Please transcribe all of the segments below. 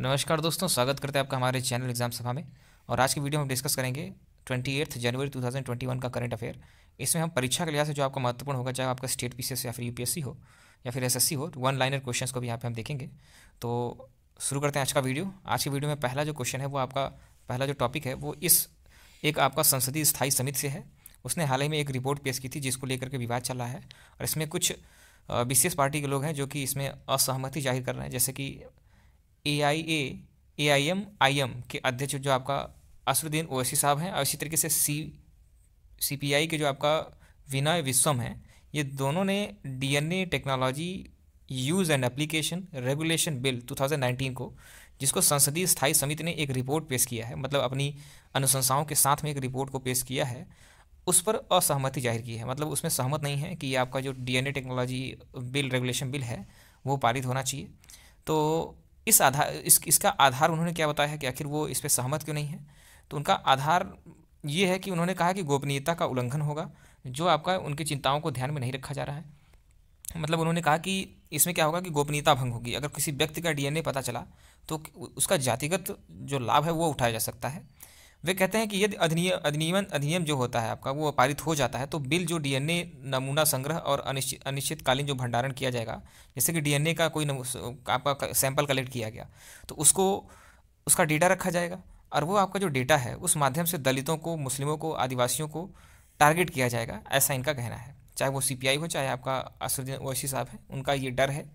नमस्कार दोस्तों, स्वागत करते हैं आपका हमारे चैनल एग्जाम सभा में। और आज की वीडियो में हम डिस्कस करेंगे 28 जनवरी 2021 का करंट अफेयर। इसमें हम परीक्षा के लिहाज से जो आपका महत्वपूर्ण होगा, चाहे आपका स्टेट पीसीएस या फिर यूपीएससी हो या फिर एसएससी हो, वन लाइनर क्वेश्चंस को भी यहाँ पे हम देखेंगे। तो शुरू करते हैं आज का वीडियो। आज की वीडियो में पहला जो क्वेश्चन है वो आपका पहला जो टॉपिक है वो एक आपका संसदीय स्थायी समिति से है। उसने हाल ही में एक रिपोर्ट पेश की थी जिसको लेकर के विवाद चल रहा है, और इसमें कुछ विशेष पार्टी के लोग हैं जो कि इसमें असहमति जाहिर कर रहे हैं। जैसे कि AIM के अध्यक्ष जो आपका असरुद्दीन ओवैसी साहब हैं, और इसी तरीके से CPI के जो आपका विनय विश्वम हैं। ये दोनों ने DNA technology use and application regulation bill 2019 को, जिसको संसदीय स्थायी समिति ने एक रिपोर्ट पेश किया है, मतलब अपनी अनुशंसाओं के साथ में एक रिपोर्ट को पेश किया है, उस पर असहमति जाहिर की है। मतलब उसमें सहमत नहीं है कि ये आपका जो DNA technology bill regulation bill है वो पारित होना चाहिए। तो इसका आधार उन्होंने क्या बताया है कि आखिर वो इस पर सहमत क्यों नहीं है। तो उनका आधार ये है कि उन्होंने कहा कि गोपनीयता का उल्लंघन होगा, जो आपका उनकी चिंताओं को ध्यान में नहीं रखा जा रहा है। मतलब उन्होंने कहा कि इसमें क्या होगा कि गोपनीयता भंग होगी। अगर किसी व्यक्ति का DNA पता चला तो उसका जातिगत जो लाभ है वो उठाया जा सकता है। वे कहते हैं कि यदि अधिनियम जो होता है आपका वो पारित हो जाता है तो बिल जो DNA नमूना संग्रह और अनिश्चितकालीन जो भंडारण किया जाएगा, जैसे कि DNA का कोई आपका सैंपल कलेक्ट किया गया तो उसका डेटा रखा जाएगा, और वो आपका जो डेटा है उस माध्यम से दलितों को, मुस्लिमों को, आदिवासियों को टारगेट किया जाएगा, ऐसा इनका कहना है। चाहे वो CPI हो, चाहे आपका असरुद्दीन ओवैसी साहब है, उनका ये डर है।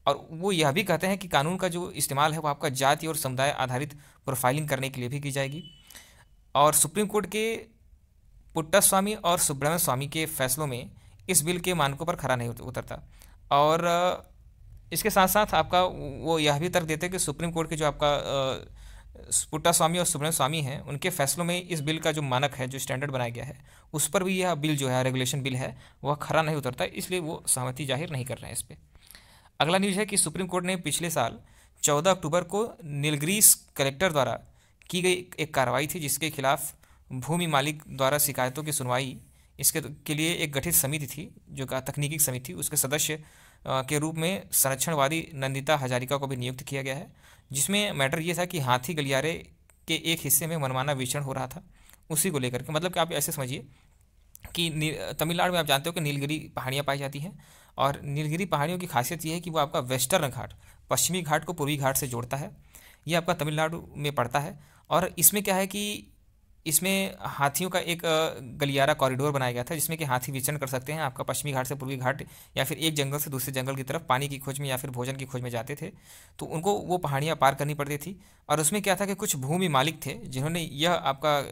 और वो यह भी कहते हैं कि कानून का जो इस्तेमाल है वो आपका जाति और समुदाय आधारित प्रोफाइलिंग करने के लिए भी की जाएगी। और सुप्रीम कोर्ट के पुट्टास्वामी और सुब्रमण्य स्वामी के फैसलों में इस बिल के मानकों पर खरा नहीं उतरता। और इसके साथ साथ आपका वो यह भी तर्क देते हैं कि सुप्रीम कोर्ट के जो आपका पुट्टास्वामी और सुब्रमण्य स्वामी हैं, उनके फैसलों में इस बिल का जो मानक है, जो स्टैंडर्ड बनाया गया है, उस पर भी यह बिल जो है, रेगुलेशन बिल है, वह खरा नहीं उतरता, इसलिए वो सहमति जाहिर नहीं कर रहे हैं इस पर। अगला न्यूज़ है कि सुप्रीम कोर्ट ने पिछले साल 14 अक्टूबर को नीलगिरी कलेक्टर द्वारा की गई एक कार्रवाई थी, जिसके खिलाफ भूमि मालिक द्वारा शिकायतों की सुनवाई इसके के लिए एक गठित समिति थी, जो का तकनीकी समिति थी। उसके सदस्य के रूप में संरक्षणवादी नंदिता हजारिका को भी नियुक्त किया गया है, जिसमें मैटर ये था कि हाथी गलियारे के एक हिस्से में मनमाना विचरण हो रहा था, उसी को लेकर के। मतलब कि आप ऐसे समझिए कि तमिलनाडु में आप जानते हो कि नीलगिरी पहाड़ियाँ पाई जाती हैं, और नीलगिरी पहाड़ियों की खासियत ये है कि वो आपका वेस्टर्न घाट, पश्चिमी घाट को पूर्वी घाट से जोड़ता है। ये आपका तमिलनाडु में पड़ता है। और इसमें क्या है कि इसमें हाथियों का एक गलियारा कॉरिडोर बनाया गया था, जिसमें कि हाथी विचरण कर सकते हैं आपका पश्चिमी घाट से पूर्वी घाट, या फिर एक जंगल से दूसरे जंगल की तरफ पानी की खोज में या फिर भोजन की खोज में जाते थे, तो उनको वो पहाड़ियाँ पार करनी पड़ती थी। और उसमें क्या था कि कुछ भूमि मालिक थे जिन्होंने यह आपका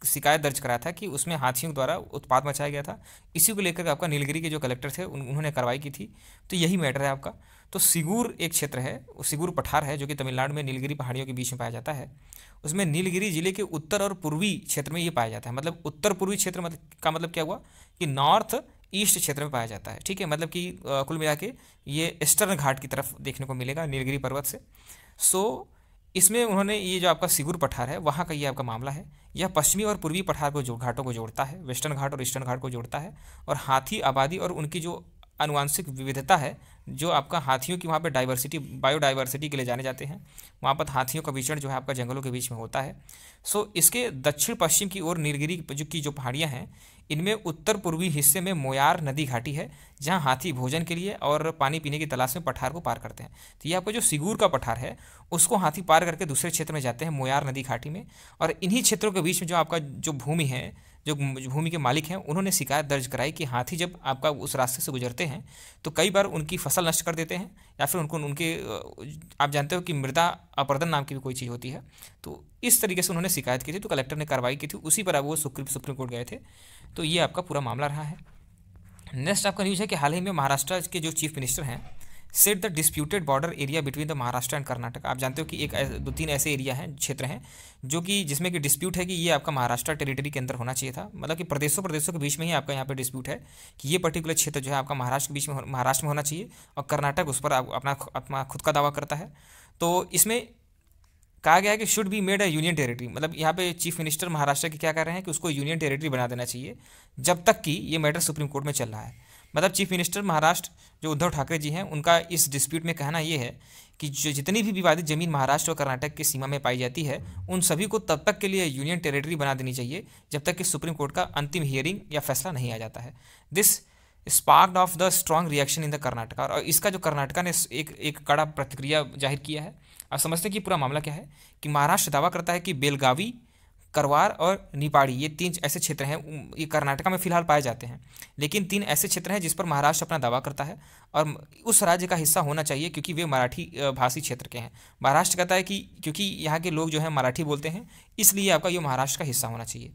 शिकायत दर्ज कराया था कि उसमें हाथियों द्वारा उत्पात मचाया गया था। इसी को लेकर आपका नीलगिरी के जो कलेक्टर थे उन्होंने कार्रवाई की थी। तो यही मैटर है आपका। तो सिगूर एक क्षेत्र है, सिगूर पठार है, जो कि तमिलनाडु में नीलगिरी पहाड़ियों के बीच में पाया जाता है। उसमें नीलगिरी जिले के उत्तर और पूर्वी क्षेत्र में ये पाया जाता है। मतलब उत्तर पूर्वी क्षेत्र का मतलब क्या हुआ कि नॉर्थ ईस्ट क्षेत्र में पाया जाता है। ठीक है, मतलब कि कुल मिला के ये ईस्टर्न घाट की तरफ देखने को मिलेगा नीलगिरी पर्वत से। सो इसमें उन्होंने ये जो आपका सिगुर पठार है वहाँ का ये आपका मामला है। यह पश्चिमी और पूर्वी पठार को घाटों को जोड़ता है, वेस्टर्न घाट और ईस्टर्न घाट को जोड़ता है। और हाथी आबादी और उनकी जो आनुवांशिक विविधता है, जो आपका हाथियों की वहाँ पे डाइवर्सिटी, बायोडाइवर्सिटी के लिए जाने जाते हैं, वहाँ पर हाथियों का विचरण जो है आपका जंगलों के बीच में होता है। सो इसके दक्षिण पश्चिम की ओर नीलगिरी की जो पहाड़ियाँ हैं, इनमें उत्तर पूर्वी हिस्से में मोयार नदी घाटी है, जहाँ हाथी भोजन के लिए और पानी पीने की तलाश में पठार को पार करते हैं। तो ये आपका जो सिगूर का पठार है उसको हाथी पार करके दूसरे क्षेत्र में जाते हैं, मोयार नदी घाटी में। और इन्हीं क्षेत्रों के बीच में जो आपका जो भूमि है, जो भूमि के मालिक हैं, उन्होंने शिकायत दर्ज कराई कि हाथी जब आपका उस रास्ते से गुजरते हैं तो कई बार उनकी फसल नष्ट कर देते हैं, या फिर उनके आप जानते हो कि मृदा अपरदन नाम की भी कोई चीज़ होती है। तो इस तरीके से उन्होंने शिकायत की थी, तो कलेक्टर ने कार्रवाई की थी, उसी पर अब वो सुप्रीम कोर्ट गए थे। तो ये आपका पूरा मामला रहा है। नेक्स्ट आपका न्यूज़ है कि हाल ही में महाराष्ट्र के जो चीफ मिनिस्टर हैं set the disputed border area between the Maharashtra and Karnataka. आप जानते हो कि एक 2-3 ऐसे एरिया हैं, क्षेत्र हैं, जो कि जिसमें कि डिस्प्यूट है कि ये आपका महाराष्ट्र टेरिटरी के अंदर होना चाहिए था। मतलब कि प्रदेशों के बीच में ही आपका यहाँ पे डिस्प्यूट है कि ये पर्टिकुलर क्षेत्र जो है आपका महाराष्ट्र के बीच में, महाराष्ट्र में होना चाहिए, और कर्नाटक उस पर अपना खुद का दावा करता है। तो इसमें कहा गया है कि should be made a union territory. मतलब यहाँ पे चीफ मिनिस्टर महाराष्ट्र के क्या कह रहे हैं कि उसको यूनियन टेरिटरी बना देना चाहिए, जब तक कि ये मैटर सुप्रीम कोर्ट में चल रहा है। मतलब चीफ मिनिस्टर महाराष्ट्र जो उद्धव ठाकरे जी हैं, उनका इस डिस्प्यूट में कहना ये है कि जो जितनी भी विवादित जमीन महाराष्ट्र और कर्नाटक की सीमा में पाई जाती है, उन सभी को तब तक के लिए यूनियन टेरिटरी बना देनी चाहिए जब तक कि सुप्रीम कोर्ट का अंतिम हियरिंग या फैसला नहीं आ जाता है। This sparked of the strong reaction in the Karnataka, और इसका जो कर्नाटका ने एक कड़ा प्रतिक्रिया जाहिर किया है। अब समझते हैं कि पूरा मामला क्या है कि महाराष्ट्र दावा करता है कि बेलगावी, करवार और निपाड़ी, ये 3 ऐसे क्षेत्र हैं, ये कर्नाटका में फिलहाल पाए जाते हैं, लेकिन 3 ऐसे क्षेत्र हैं जिस पर महाराष्ट्र अपना दावा करता है और उस राज्य का हिस्सा होना चाहिए क्योंकि वे मराठी भाषी क्षेत्र के हैं। महाराष्ट्र कहता है कि क्योंकि यहाँ के लोग जो हैं मराठी बोलते हैं, इसलिए आपका ये महाराष्ट्र का हिस्सा होना चाहिए।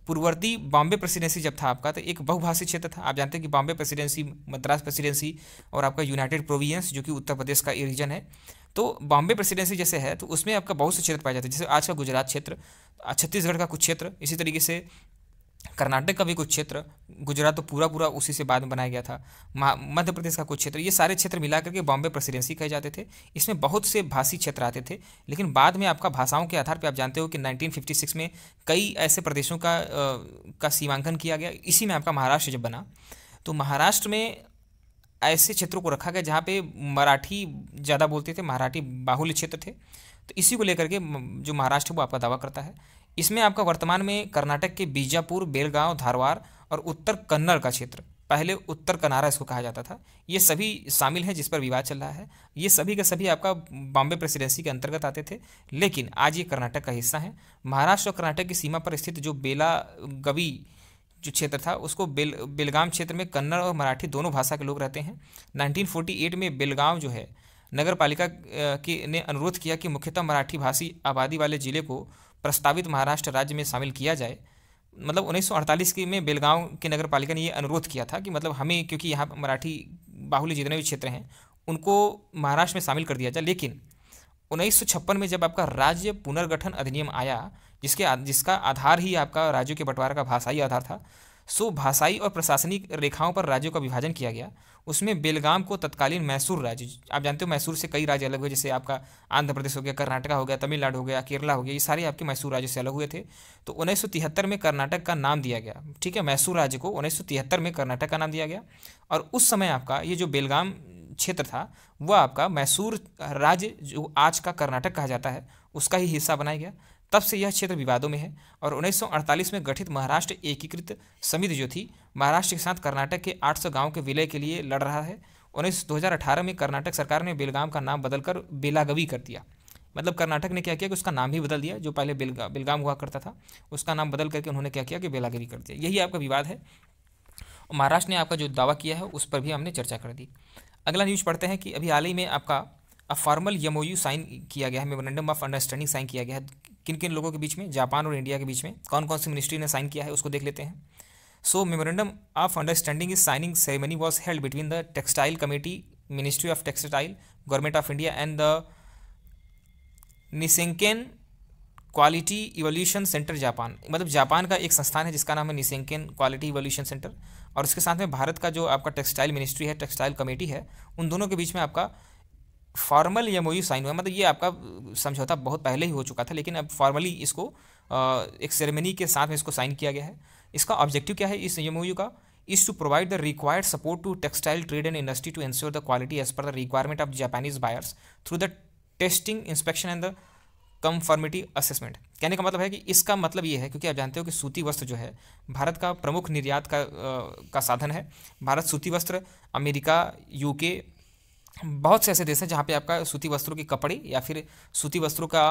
पूर्ववर्ती बॉम्बे प्रेसिडेंसी जब था आपका, तो एक बहुभाषी क्षेत्र था। आप जानते हैं कि बॉम्बे प्रेसिडेंसी, मद्रास प्रेसिडेंसी और आपका यूनाइटेड प्रोविंस जो कि उत्तर प्रदेश का ये रीजन है, तो बॉम्बे प्रेसिडेंसी जैसे है तो उसमें आपका बहुत से क्षेत्र पाए जाते हैं, जैसे आज का गुजरात क्षेत्र, छत्तीसगढ़ का कुछ क्षेत्र, इसी तरीके से कर्नाटक का भी कुछ क्षेत्र, गुजरात तो पूरा पूरा उसी से बाद में बनाया गया था, मध्य प्रदेश का कुछ क्षेत्र, ये सारे क्षेत्र मिला करके बॉम्बे प्रेसिडेंसी कहे जाते थे। इसमें बहुत से भाषी क्षेत्र आते थे, लेकिन बाद में आपका भाषाओं के आधार पर आप जानते हो कि 1956 में कई ऐसे प्रदेशों का सीमांकन किया गया। इसी में आपका महाराष्ट्र जब बना, तो महाराष्ट्र में ऐसे क्षेत्रों को रखा गया जहाँ पे मराठी ज़्यादा बोलते थे, मराठी बाहुल्य क्षेत्र थे। तो इसी को लेकर के जो महाराष्ट्र वो आपका दावा करता है। इसमें आपका वर्तमान में कर्नाटक के बीजापुर, बेलगांव, धारवाड़ और उत्तर कन्नड़ का क्षेत्र, पहले उत्तर कनारा इसको कहा जाता था, ये सभी शामिल हैं जिस पर विवाद चल रहा है। ये सभी के सभी आपका बॉम्बे प्रेसिडेंसी के अंतर्गत आते थे, लेकिन आज ये कर्नाटक का हिस्सा है। महाराष्ट्र और कर्नाटक की सीमा पर स्थित जो बेलागवी जो क्षेत्र था, उसको बेलगाम क्षेत्र में कन्नड़ और मराठी दोनों भाषा के लोग रहते हैं। 1948 में बेलगांव जो है नगर पालिका ने अनुरोध किया कि मुख्यतः मराठी भाषी आबादी वाले जिले को प्रस्तावित महाराष्ट्र राज्य में शामिल किया जाए। मतलब 1948 में बेलगांव की नगर पालिका ने ये अनुरोध किया था कि मतलब हमें, क्योंकि यहाँ मराठी बाहुल्य जितने भी क्षेत्र हैं उनको महाराष्ट्र में शामिल कर दिया जाए। लेकिन 1956 में जब आपका राज्य पुनर्गठन अधिनियम आया, जिसका आधार ही आपका राज्यों के बंटवारे का भाषाई आधार था, सो भाषाई और प्रशासनिक रेखाओं पर राज्यों का विभाजन किया गया। उसमें बेलगाम को तत्कालीन मैसूर राज्य, आप जानते हो मैसूर से कई राज्य अलग हुए, जैसे आपका आंध्र प्रदेश हो गया, कर्नाटका हो गया, तमिलनाडु हो गया, केरला हो गया, ये सारे आपके मैसूर राज्य से अलग हुए थे। तो 1973 में कर्नाटक का नाम दिया गया, ठीक है, मैसूर राज्य को 1973 में कर्नाटक का नाम दिया गया। और उस समय आपका ये जो बेलगाम क्षेत्र था वह आपका मैसूर राज्य, जो आज का कर्नाटक कहा जाता है, उसका ही हिस्सा बनाया गया। तब से यह क्षेत्र विवादों में है और 1948 में गठित महाराष्ट्र एकीकृत समिति जो थी, महाराष्ट्र के साथ कर्नाटक के 800 गांव के विलय के लिए लड़ रहा है। 2018 में कर्नाटक सरकार ने बेलगाम का नाम बदलकर बेलागवी कर दिया। मतलब कर्नाटक ने क्या किया कि उसका नाम ही बदल दिया, जो पहले बेलगाम हुआ करता था उसका नाम बदल करके उन्होंने क्या किया कि बेलागवी कर दिया। यही आपका विवाद है। महाराष्ट्र ने आपका जो दावा किया है उस पर भी हमने चर्चा कर दी। अगला न्यूज़ पढ़ते हैं कि अभी हाल ही में आपका फॉर्मल एमओयू साइन किया गया है, मेमोरेंडम ऑफ अंडरस्टैंडिंग साइन किया गया है। किन किन लोगों के बीच में? जापान और इंडिया के बीच में। कौन कौन सी मिनिस्ट्री ने साइन किया है उसको देख लेते हैं। So memorandum of understanding is signing ceremony was held between the textile committee, ministry of textile, government of India and the Nissenken quality evolution centre Japan. मतलब जापान का एक संस्थान है जिसका नाम है निसेंकेन क्वालिटी इवोल्यूशन सेंटर, और उसके साथ में भारत का जो आपका टेक्सटाइल मिनिस्ट्री है, टेक्सटाइल कमेटी है, उन दोनों के बीच में आपका फॉर्मल एमओयू साइन हुआ। मतलब ये आपका समझौता बहुत पहले ही हो चुका था, लेकिन अब फॉर्मली इसको एक सेरेमनी के साथ में इसको साइन किया गया है। इसका ऑब्जेक्टिव क्या है इस एमओयू का? Is to provide the required support to textile trade and industry to ensure the quality as per the requirement of Japanese buyers through the testing, inspection and the conformity assessment. कहने का मतलब है कि इसका मतलब ये है, क्योंकि आप जानते हो कि सूती वस्त्र जो है भारत का प्रमुख निर्यात का साधन है। भारत सूती वस्त्र अमेरिका, यूके, बहुत से ऐसे देश हैं जहाँ पे आपका सूती वस्त्रों के कपड़े या फिर सूती वस्त्रों का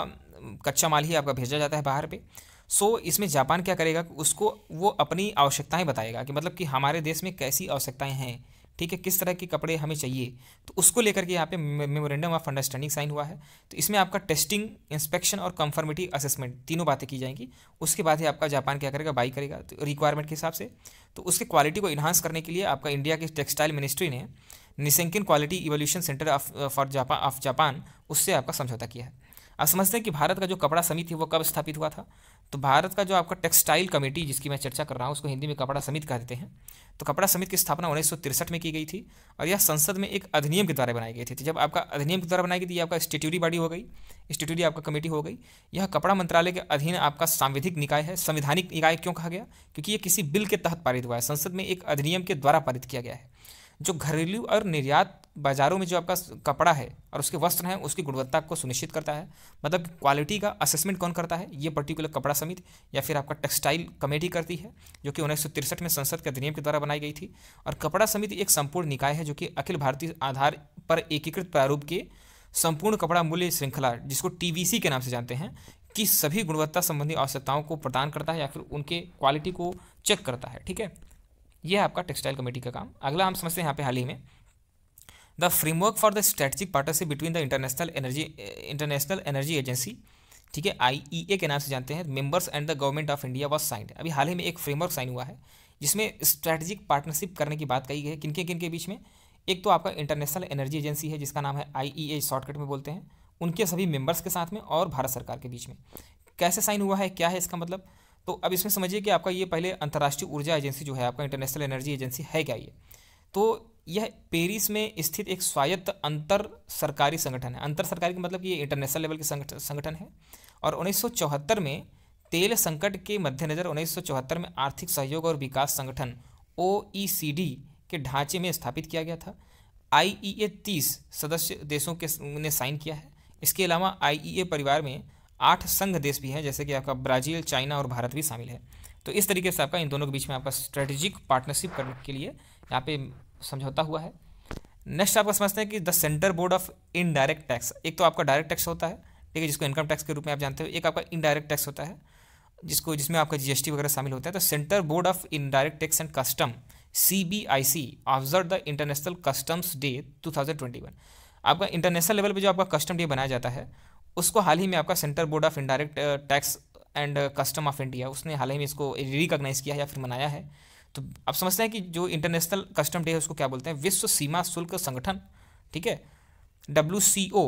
कच्चा माल ही आपका भेजा जाता है बाहर पे। सो इसमें जापान क्या करेगा, उसको वो अपनी आवश्यकताएं बताएगा कि मतलब कि हमारे देश में कैसी आवश्यकताएं हैं, ठीक है, किस तरह के कपड़े हमें चाहिए, तो उसको लेकर के यहाँ पे मेमोरेंडम ऑफ अंडरस्टैंडिंग साइन हुआ है। तो इसमें आपका टेस्टिंग, इंस्पेक्शन और कंफर्मिटी असेसमेंट तीनों बातें की जाएंगी। उसके बाद ही आपका जापान क्या करेगा, बाई करेगा तो रिक्वायरमेंट के हिसाब से। तो उसकी क्वालिटी को इन्हांस करने के लिए आपका इंडिया की टेक्सटाइल मिनिस्ट्री ने Nissenken quality evolution centre of Japan उससे आपका समझौता किया है। अब समझते हैं कि भारत का जो कपड़ा समिति वो कब स्थापित हुआ था। तो भारत का जो आपका टेक्सटाइल कमेटी जिसकी मैं चर्चा कर रहा हूँ, उसको हिंदी में कपड़ा समिति कहते हैं। तो कपड़ा समिति की स्थापना 1963 में की गई थी और यह संसद में एक अधिनियम के द्वारा बनाई गई थी। जब आपका अधिनियम के द्वारा बनाई गई थी, आपका स्टेट्यूटरी बॉडी हो गई, स्टेट्यूटरी आपका कमेटी हो गई। यह कपड़ा मंत्रालय के अधीन आपका सांविधिक निकाय है। संवैधानिक निकाय क्यों कहा गया? क्योंकि ये किसी बिल के तहत पारित हुआ है, संसद में एक अधिनियम के द्वारा पारित किया गया है। जो घरेलू और निर्यात बाजारों में जो आपका कपड़ा है और उसके वस्त्र हैं उसकी गुणवत्ता को सुनिश्चित करता है। मतलब क्वालिटी का असेसमेंट कौन करता है, ये पर्टिकुलर कपड़ा समिति या फिर आपका टेक्सटाइल कमेटी करती है, जो कि 1963 में संसद के अधिनियम के द्वारा बनाई गई थी। और कपड़ा समिति एक संपूर्ण निकाय है जो कि अखिल भारतीय आधार पर एकीकृत प्रारूप के संपूर्ण कपड़ा मूल्य श्रृंखला, जिसको टीवीसी के नाम से जानते हैं, कि सभी गुणवत्ता संबंधी आवश्यकताओं को प्रदान करता है या फिर उनके क्वालिटी को चेक करता है। ठीक है, यह है आपका टेक्सटाइल कमेटी का काम। अगला हम समझते हैं यहाँ पे हाल ही में the framework for the strategic partnership between the international energy agency, ठीक है, IEA के नाम से जानते हैं, members and the government of India was signed. अभी हाल ही में एक फ्रेमवर्क साइन हुआ है जिसमें स्ट्रेटेजिक पार्टनरशिप करने की बात कही गई है। किन के बीच में? एक तो आपका इंटरनेशनल एनर्जी एजेंसी है जिसका नाम है IEA, शॉर्टकट में बोलते हैं, उनके सभी मेंबर्स के साथ में, और भारत सरकार के बीच में। कैसे साइन हुआ है, क्या है इसका मतलब? तो अब इसमें समझिए कि आपका ये पहले अंतर्राष्ट्रीय ऊर्जा एजेंसी जो है आपका इंटरनेशनल एनर्जी एजेंसी है क्या ये? तो यह पेरिस में स्थित एक स्वायत्त अंतर सरकारी संगठन है। अंतर सरकारी का मतलब कि ये इंटरनेशनल लेवल के संगठन है। और 1974 में तेल संकट के मद्देनज़र 1974 में आर्थिक सहयोग और विकास संगठन OECD के ढांचे में स्थापित किया गया था। IEA 30 सदस्य देशों के ने साइन किया है। इसके अलावा IEA परिवार में 8 संघ देश भी हैं, जैसे कि आपका ब्राज़ील, चाइना और भारत भी शामिल है। तो इस तरीके से आपका इन दोनों के बीच में आपका स्ट्रेटेजिक पार्टनरशिप करने के लिए यहाँ पे समझौता हुआ है। नेक्स्ट आपका समझते हैं कि the centre board of indirect tax. एक तो आपका डायरेक्ट टैक्स होता है, ठीक है, जिसको इनकम टैक्स के रूप में आप जानते हो। एक आपका इनडायरेक्ट टैक्स होता है जिसमें आपका GST वगैरह शामिल होता है। तो centre board of indirect tax and custom CBIC observe the international customs day 2021। आपका इंटरनेशनल लेवल पे जो आपका कस्टम डे बनाया जाता है उसको हाल ही में आपका centre board of indirect tax and custom of India उसने हाल ही में इसको रिकॉग्नाइज किया है या फिर मनाया है। तो आप समझते हैं कि जो इंटरनेशनल कस्टम डे है उसको क्या बोलते हैं? विश्व सीमा शुल्क संगठन, ठीक है, WCO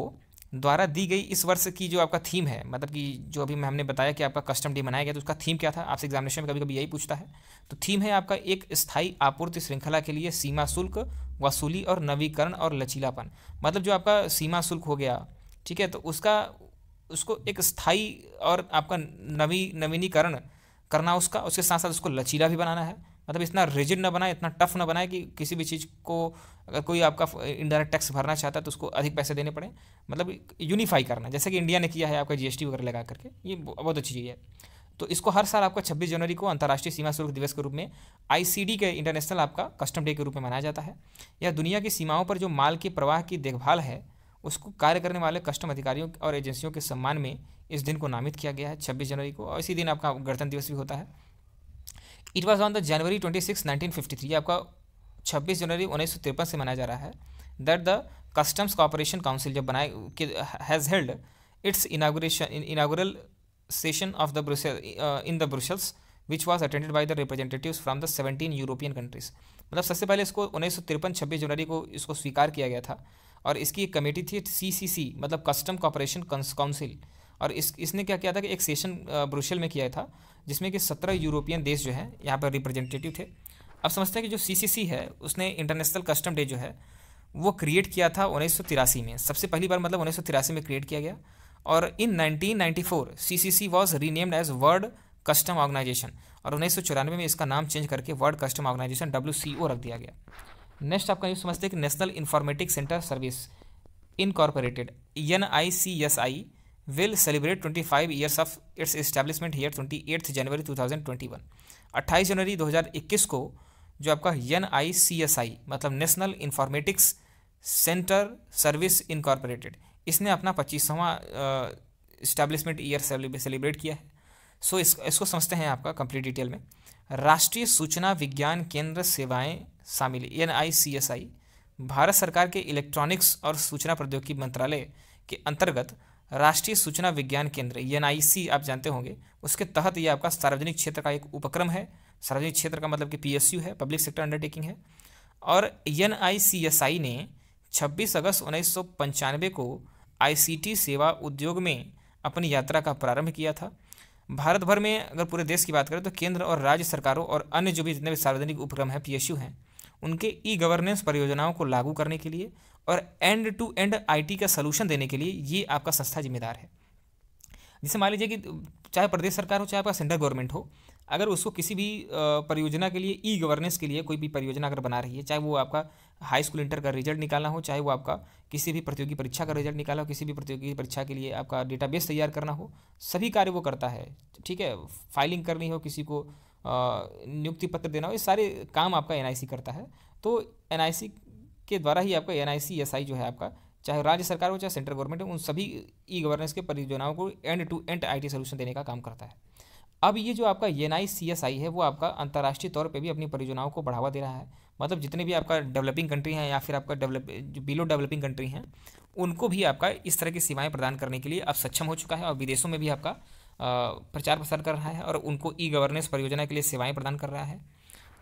द्वारा दी गई इस वर्ष की जो आपका थीम है, मतलब कि जो अभी हमने बताया कि आपका कस्टम डे मनाया गया, तो उसका थीम क्या था? आपसे एग्जामिनेशन में कभी कभी यही पूछता है। तो थीम है आपका एक स्थायी आपूर्ति श्रृंखला के लिए सीमा शुल्क वसूली और नवीकरण और लचीलापन। मतलब जो आपका सीमा शुल्क हो गया, ठीक है, तो उसको एक स्थायी और आपका नवीनीकरण करना उसके साथ साथ उसको लचीला भी बनाना है। मतलब इतना रिजिड ना बनाए, इतना टफ ना बनाए कि किसी भी चीज़ को अगर कोई आपका इनडायरेक्ट टैक्स भरना चाहता है तो उसको अधिक पैसे देने पड़े। मतलब यूनिफाई करना, जैसे कि इंडिया ने किया है आपका GST वगैरह लगा करके, ये बहुत अच्छी चीज़ है। तो इसको हर साल आपका 26 जनवरी को अंतर्राष्ट्रीय सीमा शुल्क दिवस के रूप में ICD के इंटरनेशनल आपका कस्टम डे के रूप में मनाया जाता है। यह दुनिया की सीमाओं पर जो माल के प्रवाह की देखभाल है उसको कार्य करने वाले कस्टम अधिकारियों और एजेंसियों के सम्मान में इस दिन को नामित किया गया है 26 जनवरी को। और इसी दिन आपका गणतंत्र दिवस भी होता है। It was on the January 26, 1953, आपका 26 जनवरी 1953 से मनाया जा रहा है, that the customs cooperation council जब बनाए has held its inaugural session of the in the Brussels which was attended by the representatives from the 17 European countries. मतलब सबसे पहले इसको 1953 26 जनवरी को इसको स्वीकार किया गया था। और इसकी एक कमेटी थी CCC, मतलब कस्टम कॉपरेशन काउंसिल। और इसने क्या किया था कि एक सेशन ब्रुसेल में किया था जिसमें कि 17 यूरोपियन देश जो है यहाँ पर रिप्रेजेंटेटिव थे। अब समझते हैं कि जो CCC है उसने इंटरनेशनल कस्टम डे जो है वो क्रिएट किया था 1983 में, सबसे पहली बार मतलब 1983 में क्रिएट किया गया। और in 1994 CCC was renamed as world custom organisation, और 1994 में इसका नाम चेंज करके वर्ल्ड कस्टम ऑर्गेनाइजेशन WCO रख दिया गया। नेक्स्ट आपका न्यूज़ समझते हैं कि national informatics centre service incorporated NICSI will celebrate 25 years of its establishment here 28 जनवरी 2021। 28 जनवरी 2021 को जो आपका NICSI मतलब national informatics centre service incorporated, इसने अपना 25वां इस्टेब्लिशमेंट ईयर सेलिब्रेट किया है। सो इसको समझते हैं आपका कंप्लीट डिटेल में। राष्ट्रीय सूचना विज्ञान केंद्र सेवाएं शामिल NICSI भारत सरकार के इलेक्ट्रॉनिक्स और सूचना प्रौद्योगिकी मंत्रालय के अंतर्गत राष्ट्रीय सूचना विज्ञान केंद्र NIC आप जानते होंगे, उसके तहत ये आपका सार्वजनिक क्षेत्र का एक उपक्रम है। सार्वजनिक क्षेत्र का मतलब कि PSU है, पब्लिक सेक्टर अंडरटेकिंग है। और NICSI ने 26 अगस्त 1995 को ICT सेवा उद्योग में अपनी यात्रा का प्रारंभ किया था। भारत भर में अगर पूरे देश की बात करें तो केंद्र और राज्य सरकारों और अन्य जो भी जितने भी सार्वजनिक उपक्रम हैं PSU हैं, उनके गवर्नेंस परियोजनाओं को लागू करने के लिए और एंड टू एंड IT का सलूशन देने के लिए ये आपका संस्था जिम्मेदार है। जैसे मान लीजिए कि चाहे प्रदेश सरकार हो चाहे आपका सेंट्रल गवर्नमेंट हो, अगर उसको किसी भी परियोजना के लिए, ई गवर्नेंस के लिए कोई भी परियोजना अगर बना रही है, चाहे वो आपका हाई स्कूल इंटर का रिजल्ट निकालना हो, चाहे वो आपका किसी भी प्रतियोगी परीक्षा का रिजल्ट निकालना हो, किसी भी प्रतियोगी परीक्षा के लिए आपका डेटाबेस तैयार करना हो, सभी कार्य वो करता है। ठीक है, फाइलिंग करनी हो, किसी को नियुक्ति पत्र देना हो, ये सारे काम आपका एनआईसी करता है। तो एनआईसी के द्वारा ही आपका एनआईसीएसआई जो है आपका, चाहे राज्य सरकार हो चाहे सेंट्रल गवर्नमेंट हो, उन सभी ई गवर्नेंस के परियोजनाओं को end to end IT solution देने का काम करता है। अब ये जो आपका एनआईसीएसआई है वो आपका अंतर्राष्ट्रीय तौर पे भी अपनी परियोजनाओं को बढ़ावा दे रहा है। मतलब जितने भी आपका डेवलपिंग कंट्री हैं या फिर आपका जो बिलो डेवलपिंग कंट्री हैं, उनको भी आपका इस तरह की सेवाएं प्रदान करने के लिए अब सक्षम हो चुका है और विदेशों में भी आपका प्रचार प्रसार कर रहा है और उनको ई गवर्नेंस परियोजना के लिए सेवाएं प्रदान कर रहा है।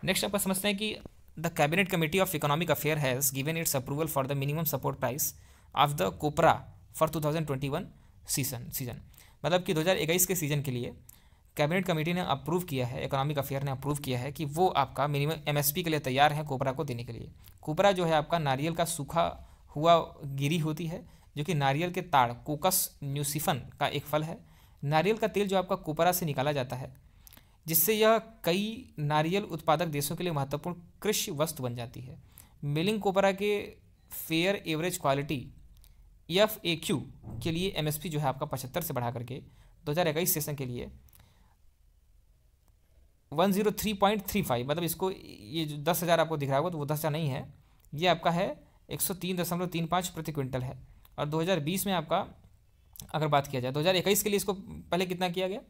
नेक्स्ट आपका समझते हैं कि the cabinet committee of economic affair has given its approval for the minimum support price of the copra for 2021 season. मतलब कि 2021 के सीजन के लिए कैबिनेट कमेटी ने अप्रूव किया है, इकोनॉमिक अफेयर ने अप्रूव किया है कि वो आपका मिनिमम एमएसपी के लिए तैयार है कोपरा को देने के लिए। कोपरा जो है आपका नारियल का सूखा हुआ गिरी होती है, जो कि नारियल के ताड़ कोकस न्यूसिफन का एक फल है। नारियल का तेल जो आपका कोपरा से निकाला जाता है, जिससे यह कई नारियल उत्पादक देशों के लिए महत्वपूर्ण कृषि वस्तु बन जाती है। मिलिंग कोपरा के फेयर एवरेज क्वालिटी FAQ के लिए एमएसपी जो है आपका 75 से बढ़ा करके 2021 सेशन के लिए 103.35, मतलब इसको ये जो 10,000 आपको दिख रहा होगा तो वो 10,000 नहीं है, ये आपका है 103.35 प्रति क्विंटल है। और 2020 में आपका अगर बात किया जाए 2021 के लिए इसको पहले कितना किया गया,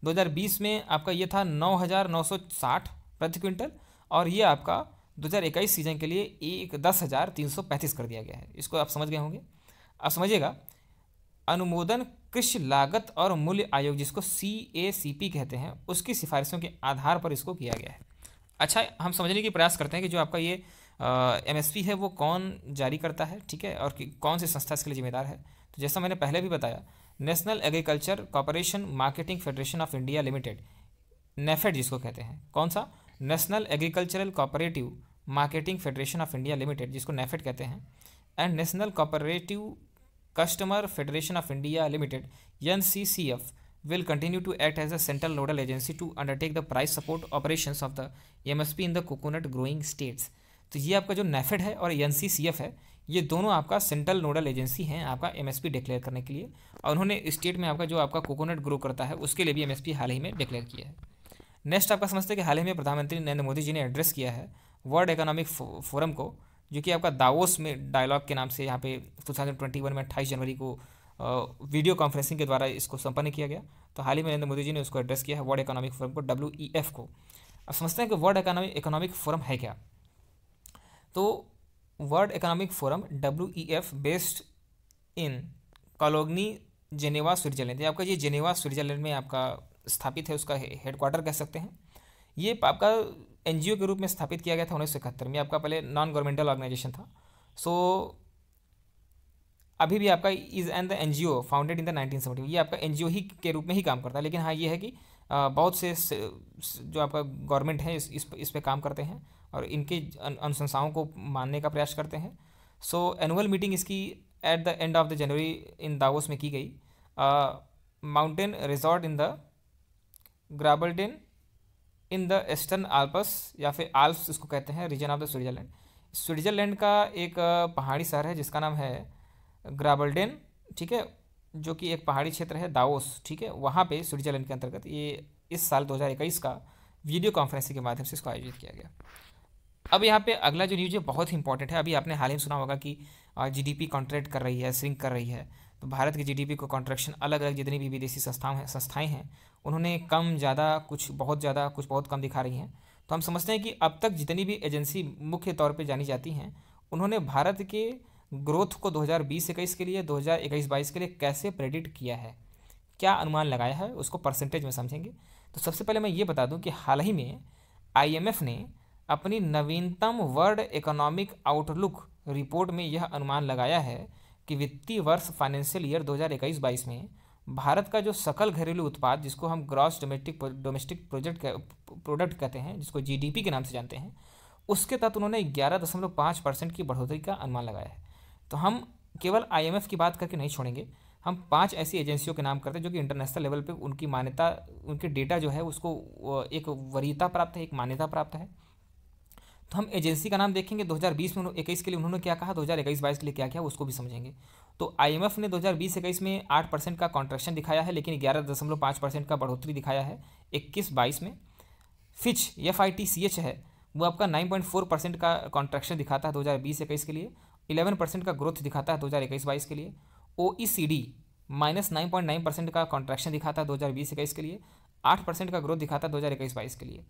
2020 में आपका ये था 9,960 प्रति क्विंटल और ये आपका 2021 सीजन के लिए 10,335 कर दिया गया है। इसको आप समझ गए होंगे। अब समझिएगा, अनुमोदन कृषि लागत और मूल्य आयोग जिसको CACP कहते हैं, उसकी सिफारिशों के आधार पर इसको किया गया है। अच्छा, हम समझने की प्रयास करते हैं कि जो आपका ये MSP है वो कौन जारी करता है, ठीक है, और कौन सी संस्था इसके लिए जिम्मेदार है। तो जैसा मैंने पहले भी बताया, national agriculture corporation marketing federation of India limited, NAFED जिसको कहते हैं, कौन सा, national agricultural cooperative marketing federation of India limited जिसको नेफेड कहते हैं, and national cooperative customer federation of India limited NCCF will continue to act as a central nodal agency to undertake the price support operations of the MSP in the coconut growing states। तो ये आपका जो नेफेड है और NCCF है, ये दोनों आपका सेंट्रल नोडल एजेंसी हैं आपका MSP डिक्लेयर करने के लिए, और उन्होंने स्टेट में आपका जो आपका कोकोनट ग्रो करता है उसके लिए भी MSP हाल ही में डिक्लेयर किया है। नेक्स्ट आपका समझते हैं कि हाल ही में प्रधानमंत्री नरेंद्र मोदी जी ने एड्रेस किया है वर्ल्ड इकोनॉमिक फोरम को, जो कि आपका दावोस में डायलॉग के नाम से यहाँ पे 2021 में 28 जनवरी को वीडियो कॉन्फ्रेंसिंग के द्वारा इसको संपन्न किया गया। तो हाल ही में नरेंद्र मोदी जी ने उसको एड्रेस किया है वर्ल्ड इकोनॉमिक फोरम को, WEF को। अब समझते हैं कि वर्ल्ड इकोनॉमिक फोरम है क्या। तो world economic forum WEF based in Cologny Geneva Switzerland, ये आपका ये जेनेवा स्विट्जरलैंड में आपका स्थापित है, उसका हेडक्वार्टर कह सकते हैं। ये आपका NGO के रूप में स्थापित किया गया था 1971 में, आपका पहले नॉन गवर्नमेंटल ऑर्गेनाइजेशन था। सो अभी भी आपका is and the NGO founded in the 1970, ये आपका NGO ही के रूप में ही काम करता है। लेकिन हाँ ये है कि बहुत से जो आपका गवर्नमेंट है इस पे काम करते हैं और इनके अनुशंसाओं को मानने का प्रयास करते हैं। सो एनुअल मीटिंग इसकी at the end of the January in Davos में की गई। Mountain resort in the Graubünden in the eastern Alps, या फिर आल्प्स इसको कहते हैं, region of the Switzerland. Switzerland का एक पहाड़ी शहर है जिसका नाम है ग्राबल्डेन, ठीक है, जो कि एक पहाड़ी क्षेत्र है दावोस, ठीक है, वहाँ पे स्विट्जरलैंड के अंतर्गत ये इस साल 2021 का वीडियो कॉन्फ्रेंसिंग के माध्यम से इसको आयोजित किया गया। अब यहाँ पे अगला जो न्यूज़ है बहुत ही इंपॉर्टेंट है। अभी आपने हाल ही में सुना होगा कि GDP कॉन्ट्रैक्ट कर रही है, श्रिंक कर रही है। तो भारत की GDP को कॉन्ट्रैक्शन अलग अलग जितनी भी विदेशी संस्थाएं हैं उन्होंने कम ज़्यादा, कुछ बहुत ज़्यादा, कुछ बहुत कम दिखा रही हैं। तो हम समझते हैं कि अब तक जितनी भी एजेंसी मुख्य तौर पे जानी जाती हैं उन्होंने भारत के ग्रोथ को 2020-21 के लिए, 2021-22 के लिए कैसे प्रेडिक्ट किया है, क्या अनुमान लगाया है, उसको परसेंटेज में समझेंगे। तो सबसे पहले मैं ये बता दूं कि हाल ही में IMF ने अपनी नवीनतम वर्ल्ड इकोनॉमिक आउटलुक रिपोर्ट में यह अनुमान लगाया है कि वित्तीय वर्ष फाइनेंशियल ईयर 2021-22 में भारत का जो सकल घरेलू उत्पाद, जिसको हम ग्रॉस डोमेस्टिक प्रोडक्ट कहते हैं, जिसको GDP के नाम से जानते हैं, उसके तहत उन्होंने 11.5% की बढ़ोतरी का अनुमान लगाया है। तो हम केवल IMF की बात करके नहीं छोड़ेंगे, हम 5 ऐसी एजेंसियों के नाम करते हैं जो कि इंटरनेशनल लेवल पे उनकी मान्यता, उनके डेटा जो है उसको एक वरीयता प्राप्त है, एक मान्यता प्राप्त है। तो हम एजेंसी का नाम देखेंगे 2020 में 21 के लिए उन्होंने क्या कहा, 2021-22 के लिए क्या किया उसको भी समझेंगे। तो आईएमएफ ने 2020-21 में 8% का कॉन्ट्रैक्शन दिखाया है, लेकिन 11.5% का बढ़ोतरी दिखाया है 21-22 में। फिच FITCH है वो आपका 9.4% का कॉन्ट्रैक्शन दिखाता है 2020-21 के लिए, 11% का ग्रोथ दिखाता है 2021-22 के लिए। OECD -9.9% का कॉन्ट्रैक्शन दिखाता है 2020-21 के लिए, 8% का ग्रोथ दिखाता है 2021-22 के लिए।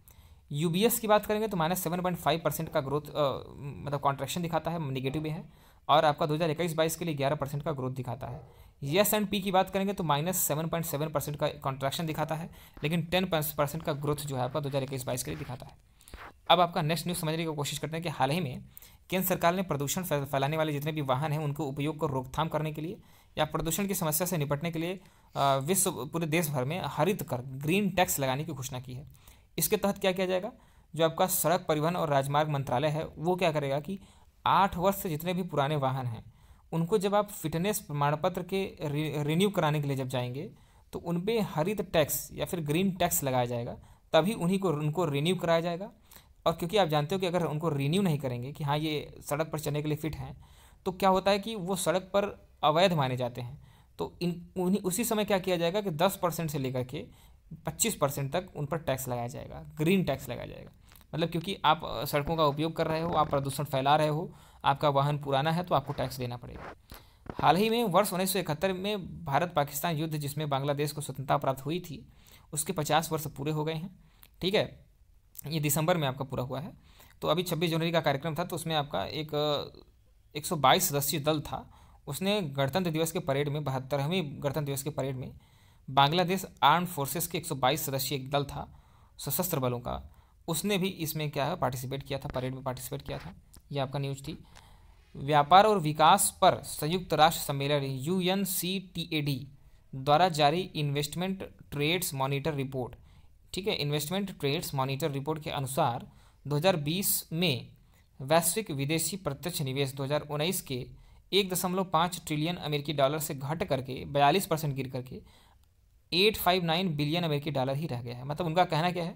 UBS की बात करेंगे तो -7.5% का ग्रोथ मतलब कॉन्ट्रैक्शन दिखाता है, निगेटिव में है, और आपका 2021-22 के लिए 11% का ग्रोथ दिखाता है। S&P की बात करेंगे तो -7.7% का कॉन्ट्रैक्शन दिखाता है, लेकिन 10% का ग्रोथ जो है आपका 2021-22 के लिए दिखाता है। अब आपका नेक्स्ट न्यूज़ समझने की कोशिश करते हैं कि हाल ही में केंद्र सरकार ने प्रदूषण फैलाने वाले जितने भी वाहन हैं उनको उपयोग को रोकथाम करने के लिए या प्रदूषण की समस्या से निपटने के लिए विश्व पूरे देश भर में हरित कर ग्रीन टैक्स लगाने की घोषणा की है। इसके तहत क्या किया जाएगा, जो आपका सड़क परिवहन और राजमार्ग मंत्रालय है वो क्या करेगा कि 8 वर्ष से जितने भी पुराने वाहन हैं उनको जब आप फिटनेस प्रमाण पत्र के रिन्यू कराने के लिए जब जाएंगे तो उन पर हरित टैक्स या फिर ग्रीन टैक्स लगाया जाएगा, तभी उनको रिन्यू कराया जाएगा। और क्योंकि आप जानते हो कि अगर उनको रिन्यू नहीं करेंगे कि हाँ ये सड़क पर चलने के लिए फिट हैं, तो क्या होता है कि वो सड़क पर अवैध माने जाते हैं। तो उसी समय क्या किया जाएगा कि 10% से लेकर के 25% तक उन पर टैक्स लगाया जाएगा, ग्रीन टैक्स लगाया जाएगा। मतलब क्योंकि आप सड़कों का उपयोग कर रहे हो, आप प्रदूषण फैला रहे हो, आपका वाहन पुराना है तो आपको टैक्स देना पड़ेगा। हाल ही में वर्ष 1971 में भारत पाकिस्तान युद्ध जिसमें बांग्लादेश को स्वतंत्रता प्राप्त हुई थी उसके 50 वर्ष पूरे हो गए हैं। ठीक है, ये दिसंबर में आपका पूरा हुआ है। तो अभी 26 जनवरी का कार्यक्रम था, तो उसमें आपका एक 122 सदस्यीय दल था, उसने गणतंत्र दिवस के परेड में 72वें गणतंत्र दिवस के परेड में बांग्लादेश आर्म फोर्सेस के 122 सदस्यीय एक दल था सशस्त्र बलों का, उसने भी इसमें क्या है पार्टिसिपेट किया था, परेड में पार्टिसिपेट किया था। ये आपका न्यूज़ थी। व्यापार और विकास पर संयुक्त राष्ट्र सम्मेलन UNCTAD द्वारा जारी इन्वेस्टमेंट ट्रेड्स मॉनिटर रिपोर्ट, ठीक है, इन्वेस्टमेंट ट्रेड्स मॉनिटर रिपोर्ट के अनुसार 2020 में वैश्विक विदेशी प्रत्यक्ष निवेश 2019 के 1.5 ट्रिलियन अमेरिकी डॉलर से घट करके 42% गिर करके 859 बिलियन अमेरिकी डॉलर ही रह गया है। मतलब उनका कहना क्या है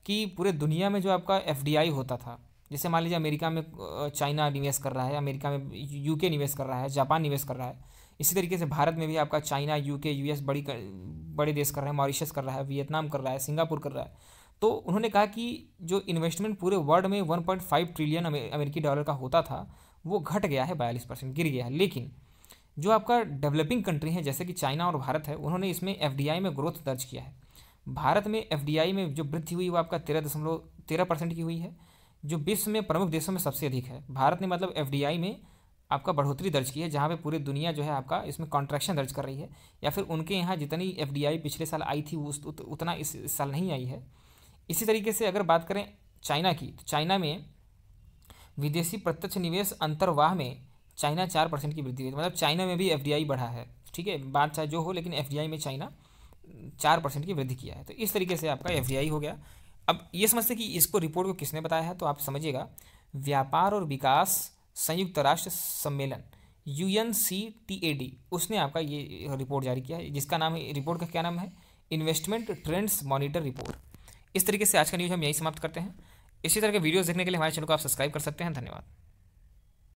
कि पूरे दुनिया में जो आपका FDI होता था, जैसे मान लीजिए अमेरिका में चाइना निवेश कर रहा है, अमेरिका में UK निवेश कर रहा है, जापान निवेश कर रहा है, इसी तरीके से भारत में भी आपका चाइना, UK, US बड़े देश कर रहे हैं, मॉरिशस कर रहा है, वियतनाम कर रहा है, सिंगापुर कर रहा है। तो उन्होंने कहा कि जो इन्वेस्टमेंट पूरे वर्ल्ड में 1.5 ट्रिलियन अमेरिकी डॉलर का होता था वो घट गया है, 42% गिर गया है। लेकिन जो आपका डेवलपिंग कंट्री है जैसे कि चाइना और भारत है, उन्होंने इसमें FDI में ग्रोथ दर्ज किया है। भारत में FDI में जो वृद्धि हुई वो आपका 13% की हुई है, जो विश्व में प्रमुख देशों में सबसे अधिक है। भारत ने मतलब FDI में आपका बढ़ोतरी दर्ज की है, जहाँ पे पूरी दुनिया जो है आपका इसमें कॉन्ट्रैक्शन दर्ज कर रही है, या फिर उनके यहाँ जितनी FDI पिछले साल आई थी उतना इस साल नहीं आई है। इसी तरीके से अगर बात करें चाइना की, तो चाइना में विदेशी प्रत्यक्ष निवेश अंतर्वाह में चाइना 4% की वृद्धि हुई, मतलब चाइना में भी FDI बढ़ा है। ठीक है, बात चाहे जो हो, लेकिन FDI में चाइना 4% की वृद्धि किया है। तो इस तरीके से आपका FDI हो गया। अब ये समझते कि इसको रिपोर्ट को किसने बताया है, तो आप समझिएगा व्यापार और विकास संयुक्त राष्ट्र सम्मेलन UNCTAD उसने आपका ये रिपोर्ट जारी किया है, जिसका नाम है, रिपोर्ट का क्या नाम है, इन्वेस्टमेंट ट्रेंड्स मॉनिटर रिपोर्ट। इस तरीके से आज का न्यूज़ हम यही समाप्त करते हैं। इसी तरह के वीडियोस देखने के लिए हमारे चैनल को आप सब्सक्राइब कर सकते हैं। धन्यवाद।